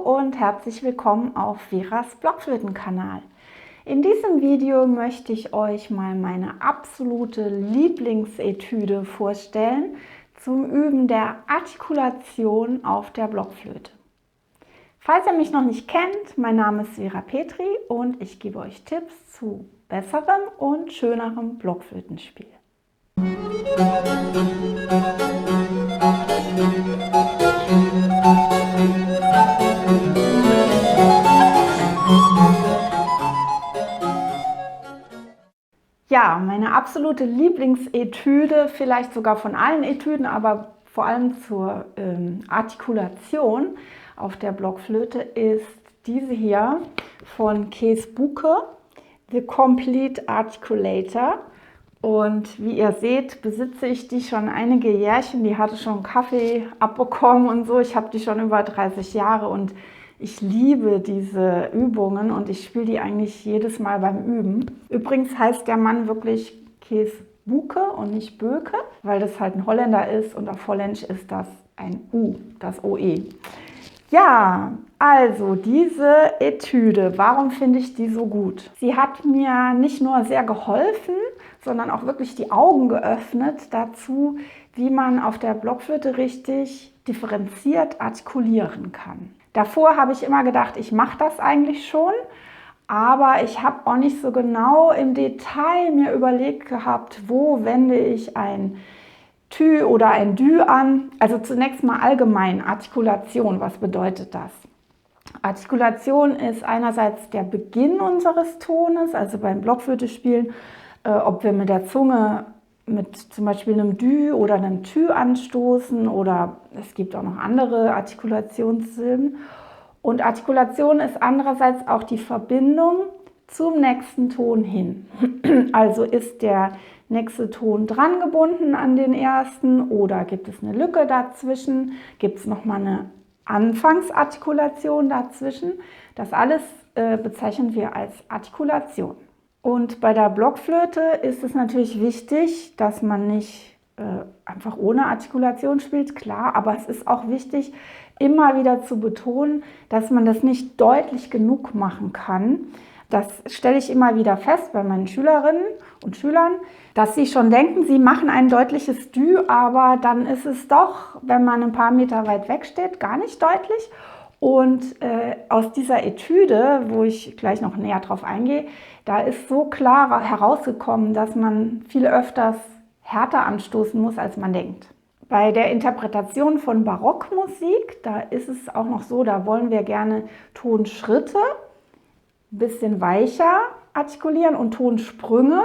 und herzlich willkommen auf Veras Blockflöten-Kanal. In diesem Video möchte ich euch mal meine absolute Lieblingsetüde vorstellen zum Üben der Artikulation auf der Blockflöte. Falls ihr mich noch nicht kennt, mein Name ist Vera Petri und ich gebe euch Tipps zu besserem und schönerem Blockflötenspiel. Ja, meine absolute Lieblingsetüde, vielleicht sogar von allen Etüden, aber vor allem zur Artikulation auf der Blockflöte ist diese hier von Kees Buke, The Complete Articulator. Und wie ihr seht, besitze ich die schon einige Jährchen. Die hatte schon Kaffee abbekommen und so. Ich habe die schon über 30 Jahre und ich liebe diese Übungen und ich spiele die eigentlich jedes Mal beim Üben. Übrigens heißt der Mann wirklich Kees Buke und nicht Böke, weil das halt ein Holländer ist und auf Holländisch ist das ein U, das OE. Ja, also diese Etüde, warum finde ich die so gut? Sie hat mir nicht nur sehr geholfen, sondern auch wirklich die Augen geöffnet dazu, wie man auf der Blockflöte richtig differenziert artikulieren kann. Davor habe ich immer gedacht, ich mache das eigentlich schon, aber ich habe auch nicht so genau im Detail mir überlegt gehabt, wo wende ich ein Tü oder ein Dü an. Also zunächst mal allgemein Artikulation, was bedeutet das? Artikulation ist einerseits der Beginn unseres Tones, also beim Blockflöte-Spielen, ob wir mit der Zunge mit zum Beispiel einem Dü oder einem Tü anstoßen oder es gibt auch noch andere Artikulationssilben. Und Artikulation ist andererseits auch die Verbindung zum nächsten Ton hin. Also ist der nächste Ton dran gebunden an den ersten oder gibt es eine Lücke dazwischen, gibt es nochmal eine Anfangsartikulation dazwischen. Das alles bezeichnen wir als Artikulation. Und bei der Blockflöte ist es natürlich wichtig, dass man nicht einfach ohne Artikulation spielt, klar, aber es ist auch wichtig, immer wieder zu betonen, dass man das nicht deutlich genug machen kann. Das stelle ich immer wieder fest bei meinen Schülerinnen und Schülern, dass sie schon denken, sie machen ein deutliches Dü, aber dann ist es doch, wenn man ein paar Meter weit weg steht, gar nicht deutlich. Und aus dieser Etüde, wo ich gleich noch näher drauf eingehe, da ist so klar herausgekommen, dass man viel öfters härter anstoßen muss, als man denkt. Bei der Interpretation von Barockmusik, da ist es auch noch so, da wollen wir gerne Tonschritte ein bisschen weicher artikulieren und Tonsprünge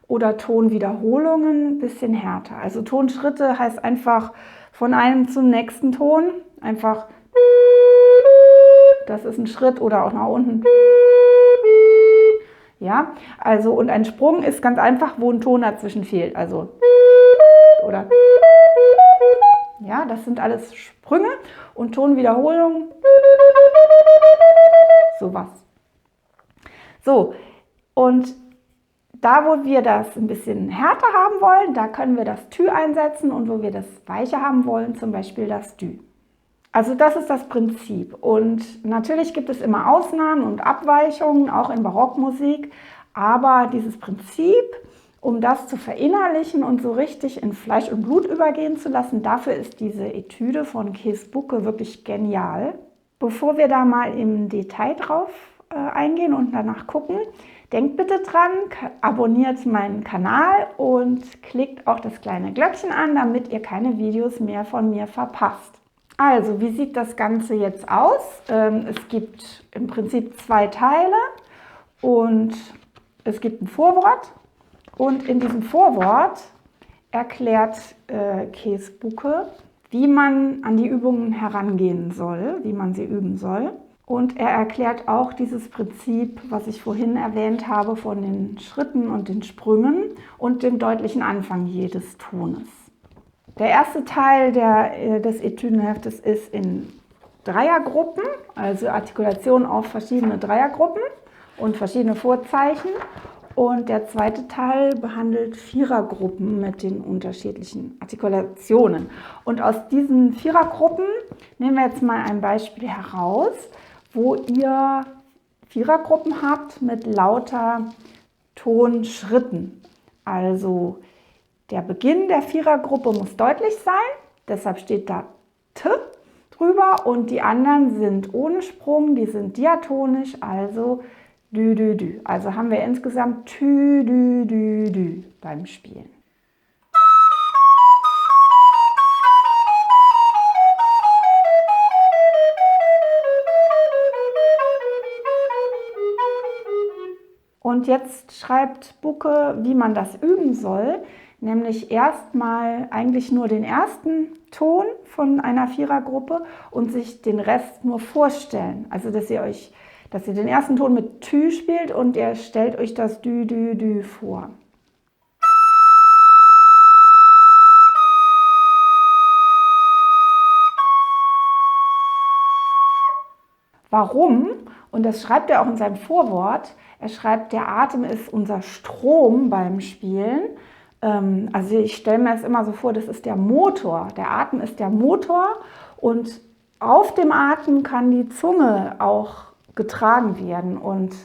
oder Tonwiederholungen ein bisschen härter. Also Tonschritte heißt einfach von einem zum nächsten Ton, einfach das ist ein Schritt oder auch nach unten. Ja, also und ein Sprung ist ganz einfach, wo ein Ton dazwischen fehlt. Also oder ja, das sind alles Sprünge und Tonwiederholungen. Sowas. So, und da, wo wir das ein bisschen härter haben wollen, da können wir das Tü einsetzen und wo wir das weicher haben wollen, zum Beispiel das Dü. Also das ist das Prinzip und natürlich gibt es immer Ausnahmen und Abweichungen, auch in Barockmusik, aber dieses Prinzip, um das zu verinnerlichen und so richtig in Fleisch und Blut übergehen zu lassen, dafür ist diese Etüde von Kees Buke wirklich genial. Bevor wir da mal im Detail drauf eingehen und danach gucken, denkt bitte dran, abonniert meinen Kanal und klickt auch das kleine Glöckchen an, damit ihr keine Videos mehr von mir verpasst. Also, wie sieht das Ganze jetzt aus? Es gibt im Prinzip zwei Teile und es gibt ein Vorwort. Und in diesem Vorwort erklärt Kees Buke, wie man an die Übungen herangehen soll, wie man sie üben soll. Und er erklärt auch dieses Prinzip, was ich vorhin erwähnt habe, von den Schritten und den Sprüngen und dem deutlichen Anfang jedes Tones. Der erste Teil des Etüdenheftes ist in Dreiergruppen, also Artikulation auf verschiedene Dreiergruppen und verschiedene Vorzeichen. Und der zweite Teil behandelt Vierergruppen mit den unterschiedlichen Artikulationen. Und aus diesen Vierergruppen nehmen wir jetzt mal ein Beispiel heraus, wo ihr Vierergruppen habt mit lauter Tonschritten. Also der Beginn der Vierergruppe muss deutlich sein, deshalb steht da T drüber, und die anderen sind ohne Sprung, die sind diatonisch, also Dü, Dü, Dü. Also haben wir insgesamt Tü, Dü, Dü, Dü beim Spielen. Und jetzt schreibt Bucke, wie man das üben soll, nämlich erstmal eigentlich nur den ersten Ton von einer Vierergruppe und sich den Rest nur vorstellen. Also dass ihr den ersten Ton mit Tü spielt und ihr stellt euch das Dü, Dü, Dü vor. Warum? Und das schreibt er auch in seinem Vorwort. Er schreibt, der Atem ist unser Strom beim Spielen. Also ich stelle mir das immer so vor, das ist der Motor. Der Atem ist der Motor und auf dem Atem kann die Zunge auch getragen werden. Und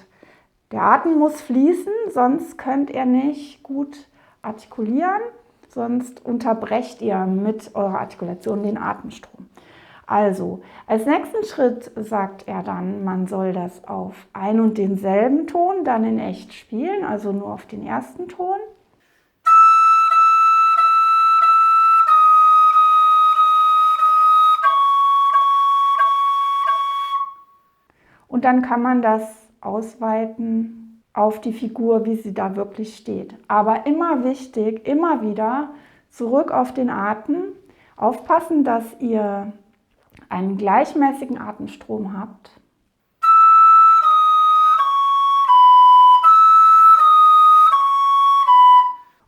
der Atem muss fließen, sonst könnt ihr nicht gut artikulieren, sonst unterbrecht ihr mit eurer Artikulation den Atemstrom. Also, als nächsten Schritt sagt er dann, man soll das auf ein und denselben Ton dann in echt spielen, also nur auf den ersten Ton. Und dann kann man das ausweiten auf die Figur, wie sie da wirklich steht. Aber immer wichtig, immer wieder zurück auf den Atem. Aufpassen, dass ihr einen gleichmäßigen Atemstrom habt.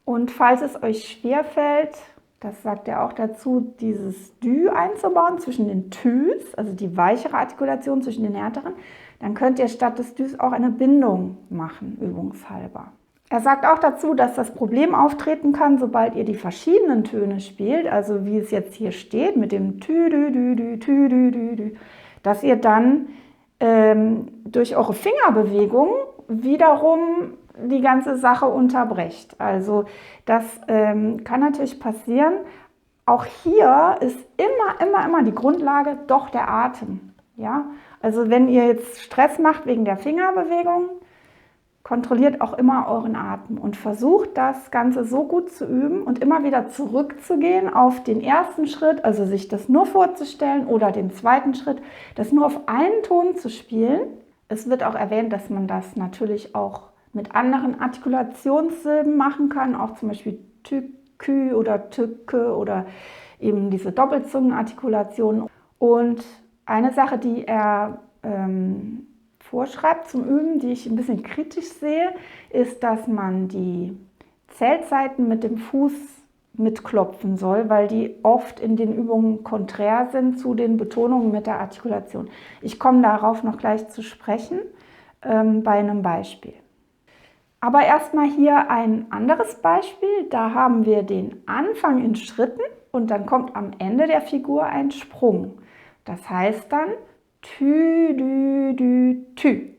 Und falls es euch schwerfällt, das sagt er auch dazu, dieses Dü einzubauen zwischen den Tüs, also die weichere Artikulation zwischen den härteren, dann könnt ihr statt des Düs auch eine Bindung machen, übungshalber. Er sagt auch dazu, dass das Problem auftreten kann, sobald ihr die verschiedenen Töne spielt, also wie es jetzt hier steht mit dem Tü, Dü, Dü, Dü, Tü, Dü, Dü, Dü, dass ihr dann durch eure Fingerbewegung wiederum die ganze Sache unterbrecht. Also das kann natürlich passieren. Auch hier ist immer die Grundlage doch der Atem. Ja? Also wenn ihr jetzt Stress macht wegen der Fingerbewegung, kontrolliert auch immer euren Atem und versucht das Ganze so gut zu üben und immer wieder zurückzugehen auf den ersten Schritt, also sich das nur vorzustellen, oder den zweiten Schritt, das nur auf einen Ton zu spielen. Es wird auch erwähnt, dass man das natürlich auch mit anderen Artikulationssilben machen kann, auch zum Beispiel Tükü oder Tücke oder eben diese Doppelzungenartikulation. Und eine Sache, die er vorschreibt zum Üben, die ich ein bisschen kritisch sehe, ist, dass man die Zählzeiten mit dem Fuß mitklopfen soll, weil die oft in den Übungen konträr sind zu den Betonungen mit der Artikulation. Ich komme darauf noch gleich zu sprechen bei einem Beispiel. Aber erstmal hier ein anderes Beispiel. Da haben wir den Anfang in Schritten und dann kommt am Ende der Figur ein Sprung. Das heißt dann Tü, Dü, Dü, Tü.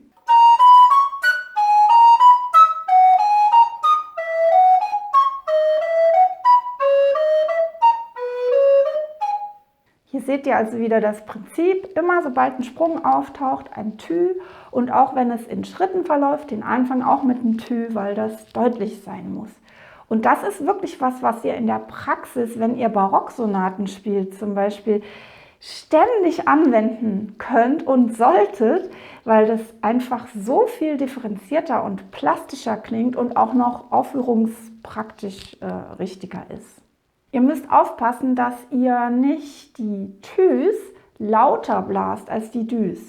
Hier seht ihr also wieder das Prinzip, immer sobald ein Sprung auftaucht, ein Tü, und auch wenn es in Schritten verläuft, den Anfang auch mit einem Tü, weil das deutlich sein muss. Und das ist wirklich was ihr in der Praxis, wenn ihr Barocksonaten spielt zum Beispiel, ständig anwenden könnt und solltet, weil das einfach so viel differenzierter und plastischer klingt und auch noch aufführungspraktisch richtiger ist. Ihr müsst aufpassen, dass ihr nicht die Tüs lauter blast als die Düs.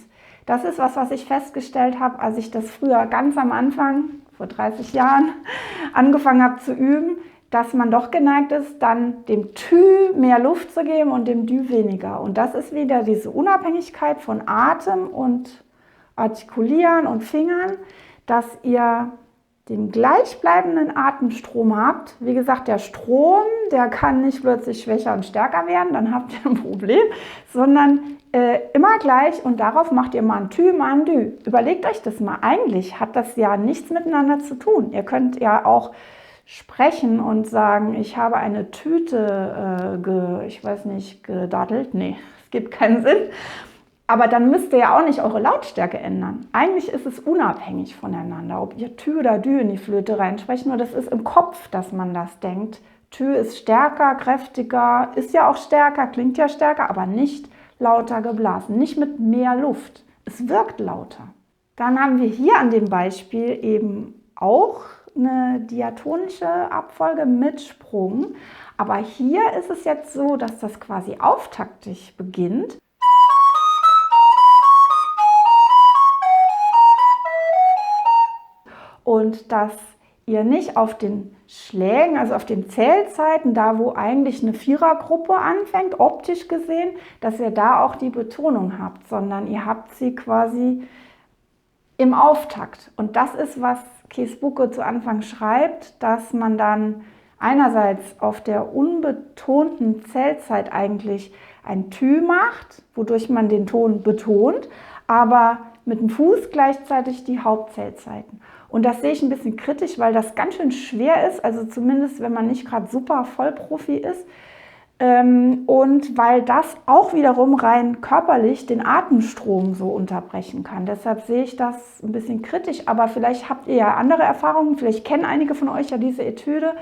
Das ist was ich festgestellt habe, als ich das früher ganz am Anfang, vor 30 Jahren, angefangen habe zu üben, dass man doch geneigt ist, dann dem Tü mehr Luft zu geben und dem Dü weniger. Und das ist wieder diese Unabhängigkeit von Atem und Artikulieren und Fingern, dass ihr den gleichbleibenden Atemstrom habt, wie gesagt, der Strom, der kann nicht plötzlich schwächer und stärker werden, dann habt ihr ein Problem, sondern immer gleich und darauf macht ihr mal ein Tü, mal ein Dü. Überlegt euch das mal. Eigentlich hat das ja nichts miteinander zu tun. Ihr könnt ja auch sprechen und sagen, ich habe eine Tüte, gedaddelt. Nee, es gibt keinen Sinn. Aber dann müsst ihr ja auch nicht eure Lautstärke ändern. Eigentlich ist es unabhängig voneinander, ob ihr Tü oder Dü in die Flöte reinsprecht. Nur das ist im Kopf, dass man das denkt. Tü ist stärker, kräftiger, ist ja auch stärker, klingt ja stärker, aber nicht lauter geblasen, nicht mit mehr Luft. Es wirkt lauter. Dann haben wir hier an dem Beispiel eben auch eine diatonische Abfolge mit Sprung. Aber hier ist es jetzt so, dass das quasi auftaktig beginnt. Und dass ihr nicht auf den Schlägen, also auf den Zählzeiten, da wo eigentlich eine Vierergruppe anfängt, optisch gesehen, dass ihr da auch die Betonung habt, sondern ihr habt sie quasi im Auftakt. Und das ist, was Kees Bucke zu Anfang schreibt, dass man dann einerseits auf der unbetonten Zählzeit eigentlich ein Tü macht, wodurch man den Ton betont, aber mit dem Fuß gleichzeitig die Hauptzählzeiten. Und das sehe ich ein bisschen kritisch, weil das ganz schön schwer ist, also zumindest wenn man nicht gerade super Vollprofi ist. Und weil das auch wiederum rein körperlich den Atemstrom so unterbrechen kann. Deshalb sehe ich das ein bisschen kritisch, aber vielleicht habt ihr ja andere Erfahrungen, vielleicht kennen einige von euch ja diese Etüde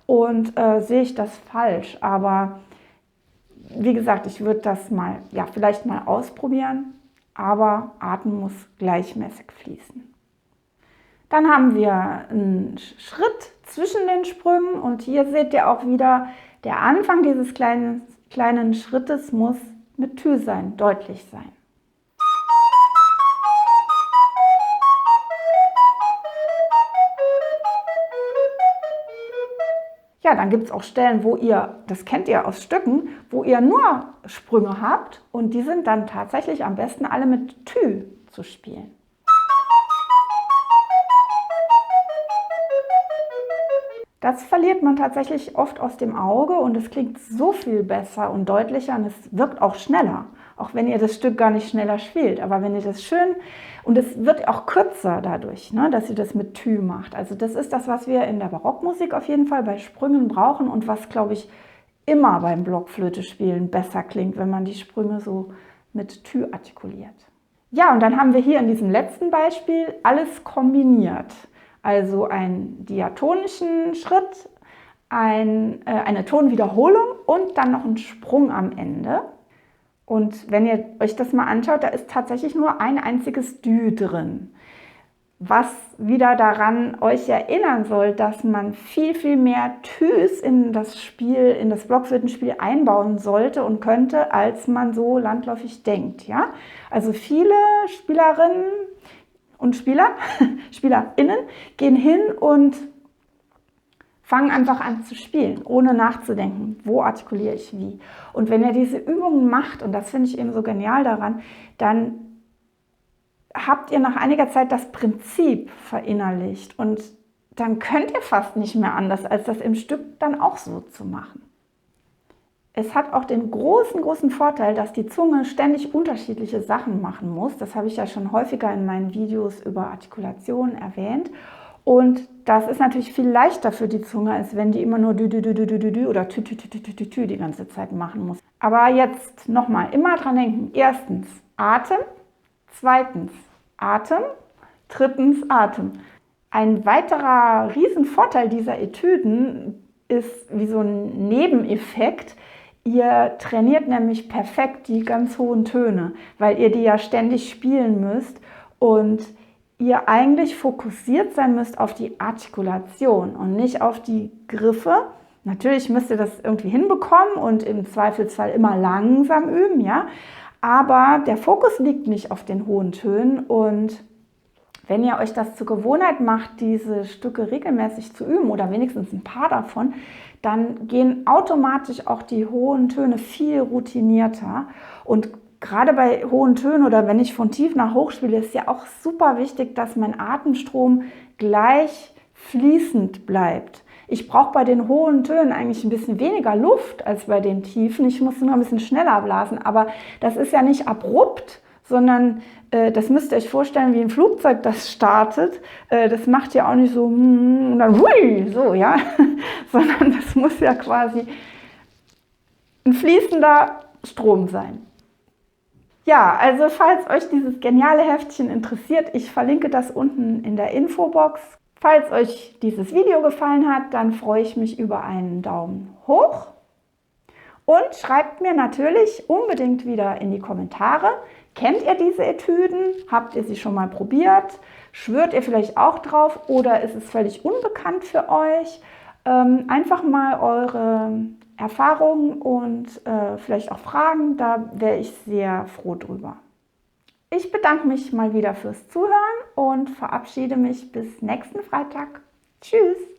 und sehe ich das falsch. Aber wie gesagt, ich würde das mal, ja, vielleicht mal ausprobieren, aber Atem muss gleichmäßig fließen. Dann haben wir einen Schritt zwischen den Sprüngen und hier seht ihr auch wieder, der Anfang dieses kleinen Schrittes muss mit Tü sein, deutlich sein. Ja, dann gibt es auch Stellen, wo ihr, das kennt ihr aus Stücken, wo ihr nur Sprünge habt und die sind dann tatsächlich am besten alle mit Tü zu spielen. Das verliert man tatsächlich oft aus dem Auge und es klingt so viel besser und deutlicher und es wirkt auch schneller, auch wenn ihr das Stück gar nicht schneller spielt. Aber wenn ihr das schön, und es wird auch kürzer dadurch, ne, dass ihr das mit Tü macht. Also das ist das, was wir in der Barockmusik auf jeden Fall bei Sprüngen brauchen und was, glaube ich, immer beim Blockflöte spielen besser klingt, wenn man die Sprünge so mit Tü artikuliert. Ja, und dann haben wir hier in diesem letzten Beispiel alles kombiniert. Also einen diatonischen Schritt, eine Tonwiederholung und dann noch einen Sprung am Ende. Und wenn ihr euch das mal anschaut, da ist tatsächlich nur ein einziges Dü drin. Was wieder daran euch erinnern soll, dass man viel, viel mehr Tüs in das Spiel, in das Blockflötenspiel einbauen sollte und könnte, als man so landläufig denkt. Ja? Also viele Spielerinnen und SpielerInnen gehen hin und fangen einfach an zu spielen, ohne nachzudenken, wo artikuliere ich wie. Und wenn ihr diese Übungen macht, und das finde ich eben so genial daran, dann habt ihr nach einiger Zeit das Prinzip verinnerlicht und dann könnt ihr fast nicht mehr anders, als das im Stück dann auch so zu machen. Es hat auch den großen Vorteil, dass die Zunge ständig unterschiedliche Sachen machen muss. Das habe ich ja schon häufiger in meinen Videos über Artikulation erwähnt. Und das ist natürlich viel leichter für die Zunge, als wenn die immer nur dü, dü, dü, dü, dü, dü, dü oder tü, tü, tü, tü, tü, tü, tü die ganze Zeit machen muss. Aber jetzt nochmal, immer dran denken. Erstens Atem, zweitens Atem, drittens Atem. Ein weiterer Riesenvorteil dieser Etüden ist wie so ein Nebeneffekt. Ihr trainiert nämlich perfekt die ganz hohen Töne, weil ihr die ja ständig spielen müsst und ihr eigentlich fokussiert sein müsst auf die Artikulation und nicht auf die Griffe. Natürlich müsst ihr das irgendwie hinbekommen und im Zweifelsfall immer langsam üben, ja. Aber der Fokus liegt nicht auf den hohen Tönen und wenn ihr euch das zur Gewohnheit macht, diese Stücke regelmäßig zu üben oder wenigstens ein paar davon, dann gehen automatisch auch die hohen Töne viel routinierter. Und gerade bei hohen Tönen oder wenn ich von tief nach hoch spiele, ist ja auch super wichtig, dass mein Atemstrom gleich fließend bleibt. Ich brauche bei den hohen Tönen eigentlich ein bisschen weniger Luft als bei den tiefen. Ich muss nur ein bisschen schneller blasen, aber das ist ja nicht abrupt, sondern das müsst ihr euch vorstellen, wie ein Flugzeug, das startet. Das macht ja auch nicht so und dann hui, so, ja, sondern das muss ja quasi ein fließender Strom sein. Ja, also falls euch dieses geniale Heftchen interessiert, ich verlinke das unten in der Infobox. Falls euch dieses Video gefallen hat, dann freue ich mich über einen Daumen hoch und schreibt mir natürlich unbedingt wieder in die Kommentare, kennt ihr diese Etüden? Habt ihr sie schon mal probiert? Schwört ihr vielleicht auch drauf oder ist es völlig unbekannt für euch? Einfach mal eure Erfahrungen und vielleicht auch Fragen, da wäre ich sehr froh drüber. Ich bedanke mich mal wieder fürs Zuhören und verabschiede mich bis nächsten Freitag. Tschüss!